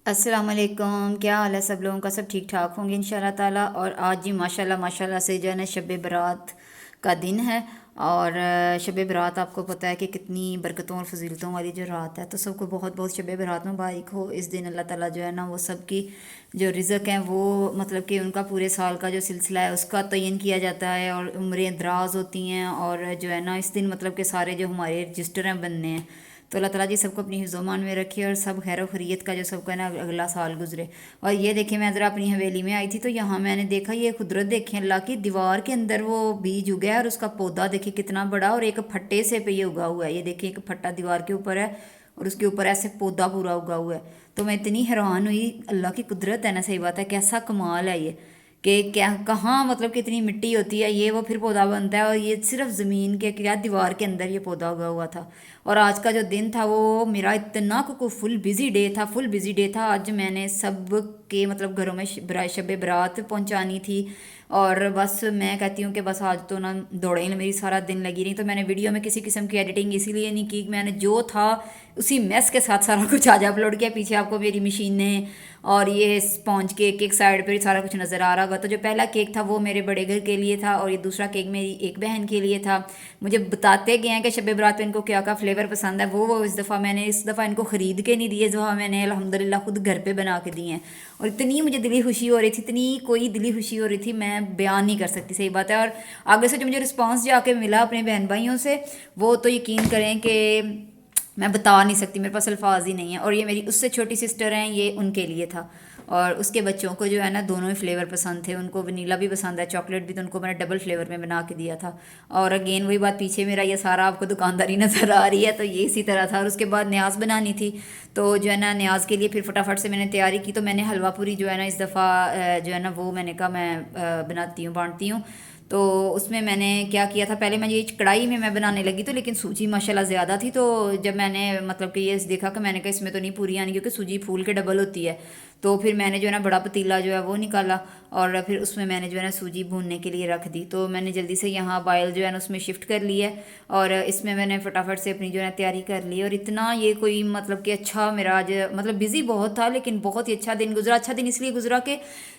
अस्सलाम वालेकुम। क्या हाल है सब लोगों का? सब ठीक ठाक होंगे इंशाल्लाह ताला। और आज जी माशाल्लाह माशाल्लाह से जो है ना शब बरात का दिन है। और शब बरात आपको पता है कि कितनी बरकतों और फजीलतों वाली जो रात है, तो सबको बहुत बहुत शब बरात मुबारक हो। इस दिन अल्लाह ताला जो है ना वो सबकी जो रिज़्क है वो मतलब कि उनका पूरे साल का जो सिलसिला है उसका तयन किया जाता है और उम्रें दराज होती हैं। और जो है ना इस दिन मतलब कि सारे जो हमारे रजिस्टर हैं बनने हैं, तो अल्लाह ताला जी सबको अपनी हिफ्ज़-ओ-मान में रखे और सब खैर खैरियत का जो सबका ना अगला साल गुजरे। और ये देखिए, मैं ज़रा अपनी हवेली में आई थी तो यहाँ मैंने देखा, ये कुदरत देखी अल्लाह की, दीवार के अंदर वो बीज उगा है और उसका पौधा देखिए कितना बड़ा, और एक फट्टे से पे ये उगा हुआ है। ये देखिए एक फट्टा दीवार के ऊपर है और उसके ऊपर ऐसे पौधा पूरा उगा हुआ है। तो मैं इतनी हैरान हुई, अल्लाह की कुदरत है ना, सही बात है, कैसा कमाल है ये कि क्या कहाँ मतलब कितनी मिट्टी होती है, ये वो फिर पौधा बनता है। और ये सिर्फ ज़मीन के क्या दीवार के अंदर ये पौधा उगा हुआ था। और आज का जो दिन था वो मेरा इतना को फुल बिजी डे था, फुल बिजी डे था। आज मैंने सब के मतलब घरों में शब बारात पहुंचानी थी। और बस मैं कहती हूँ कि बस आज तो ना दौड़े मेरी सारा दिन लगी रही। तो मैंने वीडियो में किसी किस्म की एडिटिंग इसीलिए नहीं की, मैंने जो था उसी मैस के साथ सारा कुछ आज अपलोड किया। पीछे आपको मेरी मशीनें और ये स्पॉन्ज केक एक साइड पर सारा कुछ नज़र आ रहा होगा। तो जो पहला केक था वो मेरे बड़े घर के लिए था और ये दूसरा केक मेरी एक बहन के लिए था। मुझे बताते गए हैं कि शब बारात पे इनको क्या क्या फ्लेवर पसंद है। वो इस दफ़ा मैंने इस दफ़ा इनको ख़रीद के नहीं दिए, जो मैंने अल्हम्दुलिल्लाह खुद घर पे बना के दिए हैं। और इतनी मुझे दिली खुशी हो रही थी, इतनी कोई दिली खुशी हो रही थी, मैं बयान नहीं कर सकती, सही बात है। और आगे से जो मुझे रिस्पांस जाके मिला अपने बहन भाइयों से, वो तो यकीन करें कि मैं बता नहीं सकती, मेरे पास अल्फाज ही नहीं है। और ये मेरी उससे छोटी सिस्टर हैं, ये उनके लिए था। और उसके बच्चों को जो है ना दोनों ही फ्लेवर पसंद थे, उनको वनीला भी पसंद है, चॉकलेट भी, तो उनको मैंने डबल फ्लेवर में बना के दिया था। और अगेन वही बात, पीछे मेरा ये सारा आपको दुकानदारी नज़र आ रही है, तो ये इसी तरह था। और उसके बाद न्याज बनानी थी, तो जो है ना न्याज के लिए फिर फटाफट से मैंने तैयारी की। तो मैंने हलवा पूरी जो है ना इस दफ़ा जो है ना वो मैंने कहा मैं बनाती हूँ, बांटती हूँ। तो उसमें मैंने क्या किया था, पहले मैं ये कढ़ाई में मैं बनाने लगी तो, लेकिन सूजी माशाल्लाह ज़्यादा थी। तो जब मैंने मतलब कि ये देखा कि मैंने कहा इसमें तो नहीं पूरी आनी, क्योंकि सूजी फूल के डबल होती है। तो फिर मैंने जो है ना बड़ा पतीला जो है वो निकाला और फिर उसमें मैंने जो है ना सूजी भूनने के लिए रख दी। तो मैंने जल्दी से यहाँ बायल जो है ना उसमें शिफ्ट कर लिया है और इसमें मैंने फटाफट से अपनी जो है ना तैयारी कर ली। और इतना ये कोई मतलब कि अच्छा मेरा आज मतलब बिज़ी बहुत था, लेकिन बहुत ही अच्छा दिन गुजरा। अच्छा दिन इसलिए गुजरा कि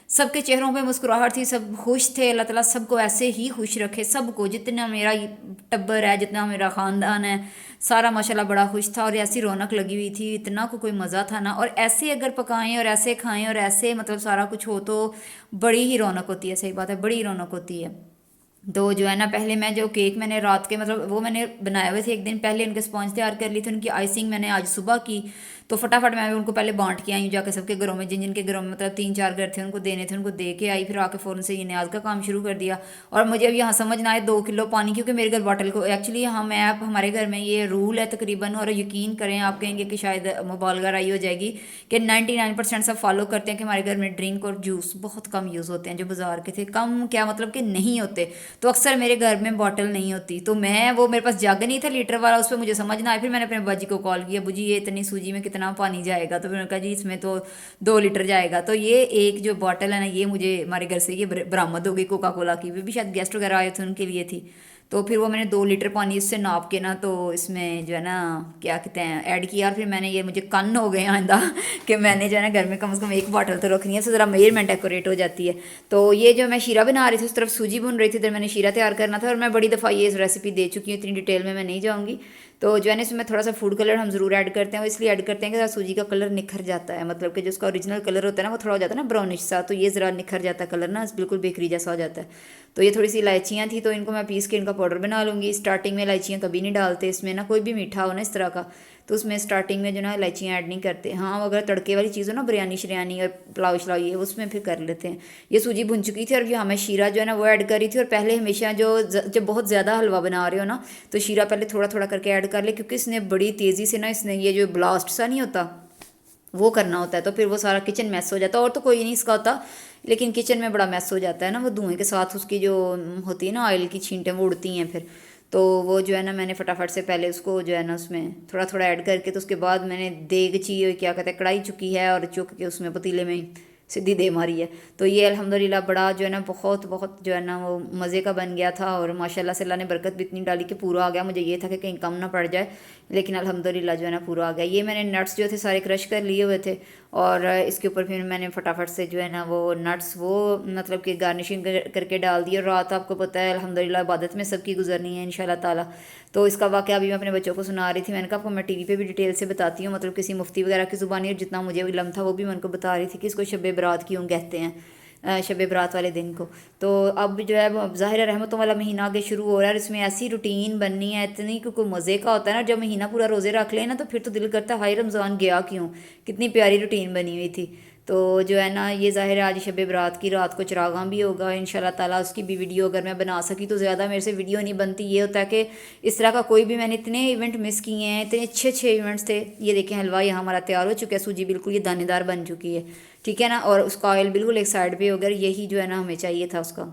सबके चेहरों पे मुस्कुराहट थी, सब खुश थे। अल्लाह ताला सबको ऐसे ही खुश रखे, सबको, जितना मेरा टब्बर है, जितना मेरा ख़ानदान है, सारा माशाल्लाह बड़ा खुश था। और ऐसी रौनक लगी हुई थी, इतना को कोई मज़ा था ना। और ऐसे अगर पकाएं और ऐसे खाएं और ऐसे मतलब सारा कुछ हो तो बड़ी ही रौनक होती है, सही बात है, बड़ी रौनक होती है। तो जो है ना पहले मैं जो केक मैंने रात के मतलब वो मैंने बनाए हुए थे एक दिन पहले, उनके स्पॉन्ज तैयार कर ली थी, उनकी आइसिंग मैंने आज सुबह की। तो फटाफट मैं उनको पहले बांट के आई हूँ जाकर सबके घरों में, जिन जिन के घरों में मतलब 3-4 घर थे उनको देने थे, उनको दे के आई। फिर आके फ़ौरन से ये न्याज का काम शुरू कर दिया। और मुझे अब यहाँ समझ ना आए 2 किलो पानी, क्योंकि मेरे घर बॉटल को एक्चुअली यहाँ मैं हमारे घर में ये रूल है तकरीबन, और यकीन करें आप कहेंगे कि शायद मुबालगा राई हो जाएगी कि 99% सब फॉलो करते हैं कि हमारे घर में ड्रिंक और जूस बहुत कम यूज़ होते हैं। जो बाज़ार के थे कम क्या मतलब कि नहीं होते, तो अक्सर मेरे घर में बॉटल नहीं होती। तो मैं वो मेरे पास जग नहीं था लीटर वाला, उस पर मुझे समझ ना आया। फिर मैंने अपने बाजी को कॉल किया, बुजी ये इतनी सूजी में कितना पानी जाएगा? तो मैंने कहा जी इसमें तो 2 लीटर जाएगा। तो ये एक जो बॉटल है ना ये मुझे हमारे घर से ये बरामद हो गई कोका कोला की, भी शायद गेस्ट वगैरह आए थे उनके लिए थी। तो फिर वो मैंने 2 लीटर पानी इससे नाप के ना तो इसमें जो है ना क्या कहते हैं ऐड किया। और फिर मैंने ये मुझे कन्न हो गए आइंदा कि मैंने जो है ना घर में कम से कम एक बॉटल तो रखनी है, तो ज़रा मेजरमेंट एक्यूरेट हो जाती है। तो ये जो मैं शीरा बना रही थी उस तरफ सूजी भून रही थी, इधर मैंने शीरा तैयार करना था। और मैं बड़ी दफ़ा ये रेसिपी दे चुकी हूँ, इतनी डिटेल में मैं नहीं जाऊँगी। तो जो है ना इसमें थोड़ा सा फूड कलर हम ज़रूर ऐड करते हैं, वो इसलिए ऐड करते हैं कि सूजी का कलर निखर जाता है, मतलब कि जो उसका ओरिजिनल कलर होता है ना वो थोड़ा हो जाता है ना ब्राउनिश सा, तो ये ज़रा निखर जाता है कलर ना, बिल्कुल बेकरी जैसा हो जाता है। तो ये थोड़ी सी इलायचियाँ थी तो इनको मैं पीस के इनका पाउडर बना लूँगी। स्टार्टिंग में इलायचियाँ कभी नहीं डालते इसमें ना, कोई भी मीठा हो ना इस तरह का, तो उसमें स्टार्टिंग में जो ना इलायचियाँ ऐड नहीं करते। हाँ अगर तड़के वाली चीज़ हो ना बिरयानी शिरयानी और पुलाव शलाव ये उसमें फिर कर लेते हैं। ये सूजी भुन चुकी थी और यहाँ मैं शीरा जो है ना वो ऐड करी थी। और पहले हमेशा जब बहुत ज़्यादा हलवा बना रहे हो ना तो शीरा पहले थोड़ा थोड़ा करके ऐड कर ले, क्योंकि इसने बड़ी तेज़ी से ना इसने ये जो ब्लास्ट सा नहीं होता वो करना होता है, तो फिर वो सारा किचन मैस हो जाता है। और तो कोई नहीं इसका होता, लेकिन किचन में बड़ा मैस हो जाता है ना, वो धुएं के साथ उसकी जो होती है ना ऑयल की छींटें वो उड़ती हैं फिर। तो वो जो है ना मैंने फटाफट से पहले उसको जो है ना उसमें थोड़ा थोड़ा ऐड करके, तो उसके बाद मैंने देगची क्या कहते हैं कढ़ाई चुकी है और चुक के उसमें पतीले में सीधी दे मारी है। तो ये अल्हम्दुलिल्लाह बड़ा जो है ना बहुत बहुत जो है ना वो मज़े का बन गया था। और माशाल्लाह से अल्लाह ने बरकत भी इतनी डाली कि पूरा आ गया। मुझे ये था कि कहीं कम ना पड़ जाए, लेकिन अल्हम्दुलिल्लाह जो है ना पूरा आ गया। ये मैंने नट्स जो थे सारे क्रश कर लिए हुए थे और इसके ऊपर फिर मैंने फटाफट से जो है ना वो नट्स वो मतलब कि गार्निशिंग करके डाल दी। और रात आपको पता है अल्हम्दुलिल्लाह इबादत में सबकी गुजरनी है इंशाल्लाह ताला। तो इसका वाक़या अभी मैं अपने बच्चों को सुना रही थी। मैंने कहा आपको मैं टीवी पे भी डिटेल से बताती हूँ, मतलब किसी मुफ्ती वगैरह की ज़ुबानी, और जितना मुझे इल्म था वो भी मैं उनको बता रही थी कि इसको शब बरात क्यों कहते हैं, शब बरात वाले दिन को। तो अब जो है अब ज़ाहिर रहमतों वाला महीना आगे शुरू हो रहा है और इसमें ऐसी रूटीन बननी है इतनी, क्योंकि मज़े का होता है ना जब महीना पूरा रोज़े रख लें ना, तो फिर तो दिल करता है हाय रमज़ान गया क्यों, कितनी प्यारी रूटीन बनी हुई थी। तो जो है ना ये ज़ाहिर है आज शब बरात की रात को चरागां भी होगा इंशाल्लाह ताला। उसकी भी वीडियो अगर मैं बना सकी तो ज़्यादा मेरे से वीडियो नहीं बनती। ये होता है कि इस तरह का कोई भी, मैंने इतने इवेंट मिस किए हैं, इतने अच्छे अच्छे इवेंट्स थे। ये देखें हलवा यहाँ हमारा तैयार हो चुका है, सूजी बिल्कुल ये दानेदार बन चुकी है, ठीक है ना, और उसका ऑयल बिल्कुल एक साइड पे हो गया। यही जो है ना हमें चाहिए था उसका।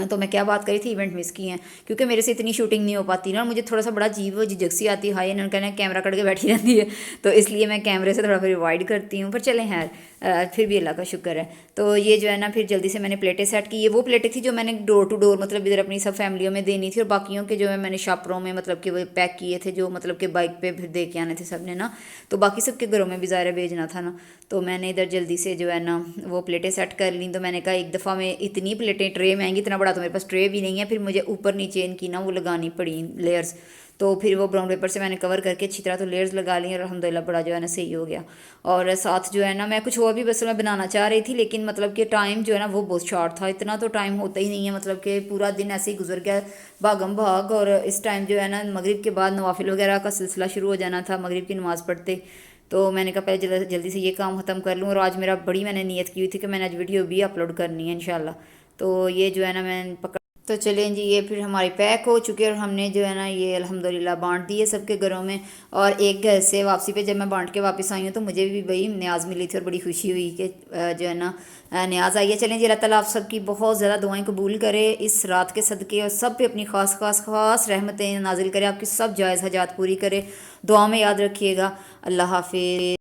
तो मैं क्या बात करी थी, इवेंट मिस की हैं, क्योंकि मेरे से इतनी शूटिंग नहीं हो पाती ना, मुझे थोड़ा सा बड़ा अजीब झिझक सी आती है, हाय इन्होंने कहना कैमरा कट के बैठी रहती है, तो इसलिए मैं कैमरे से थोड़ा फिर अवॉइड करती हूँ। पर चलें है फिर भी अल्लाह का शुक्र है। तो ये जो है ना फिर जल्दी से मैंने प्लेटें सेट की। ये वो प्लेटें थी जो मैंने डोर टू डोर मतलब इधर अपनी सब फैमिलियों में देनी थी, और बाकियों के जो है मैंने शापरों में मतलब कि वो पैक किए थे, जो मतलब कि बाइक पे फिर दे के आने थे सब ने ना। तो बाकी सबके घरों में भी ज़ाहिर भेजना था ना, तो मैंने इधर जल्दी से जो है ना वो प्लेटें सेट कर ली। तो मैंने कहा एक दफ़ा में इतनी प्लेटें, ट्रे महंगी, इतना बड़ा तो मेरे पास ट्रे भी नहीं है, फिर मुझे ऊपर नीचे इनकी ना वो लगानी पड़ी लेयर्स। तो फिर वो ब्राउन पेपर से मैंने कवर करके अच्छी तरह तो लेयर्स लगा ली, और अल्हम्दुलिल्लाह बड़ा जो है ना सही हो गया। और साथ जो है ना मैं कुछ और भी बस मैं बनाना चाह रही थी, लेकिन मतलब कि टाइम जो है ना वो बहुत शॉर्ट था, इतना तो टाइम होता ही नहीं है, मतलब कि पूरा दिन ऐसे ही गुजर गया भागम भाग। और इस टाइम जो है ना मगरिब के बाद नवाफिल वगैरह का सिलसिला शुरू हो जाना था मगरिब की नमाज़ पढ़ते। तो मैंने कहा पहले जल्दी से ये काम ख़त्म कर लूँ। और आज मेरा बड़ी मैंने नियत की हुई थी कि मैंने आज वीडियो भी अपलोड करनी है इंशाल्लाह। तो ये जो है ना मैं पकड़, तो चलें जी ये फिर हमारी पैक हो चुके हैं, और हमने जो है ना ये अल्हम्दुलिल्लाह बांट दिए सबके घरों में। और एक घर से वापसी पे जब मैं बांट के वापस आई हूँ तो मुझे भी भाई न्याज मिली थी और बड़ी खुशी हुई कि जो है ना न्याज आई है। चलें जी अल्लाह ताला आप सबकी बहुत ज़्यादा दुआएं कबूल करे इस रात के सदक़े, और सब पे अपनी ख़ास ख़ास ख़ास रहमतें नाजिल करे, आपकी सब जायज़ हजात पूरी करे। दुआ में याद रखिएगा। अल्लाह हाफिज़।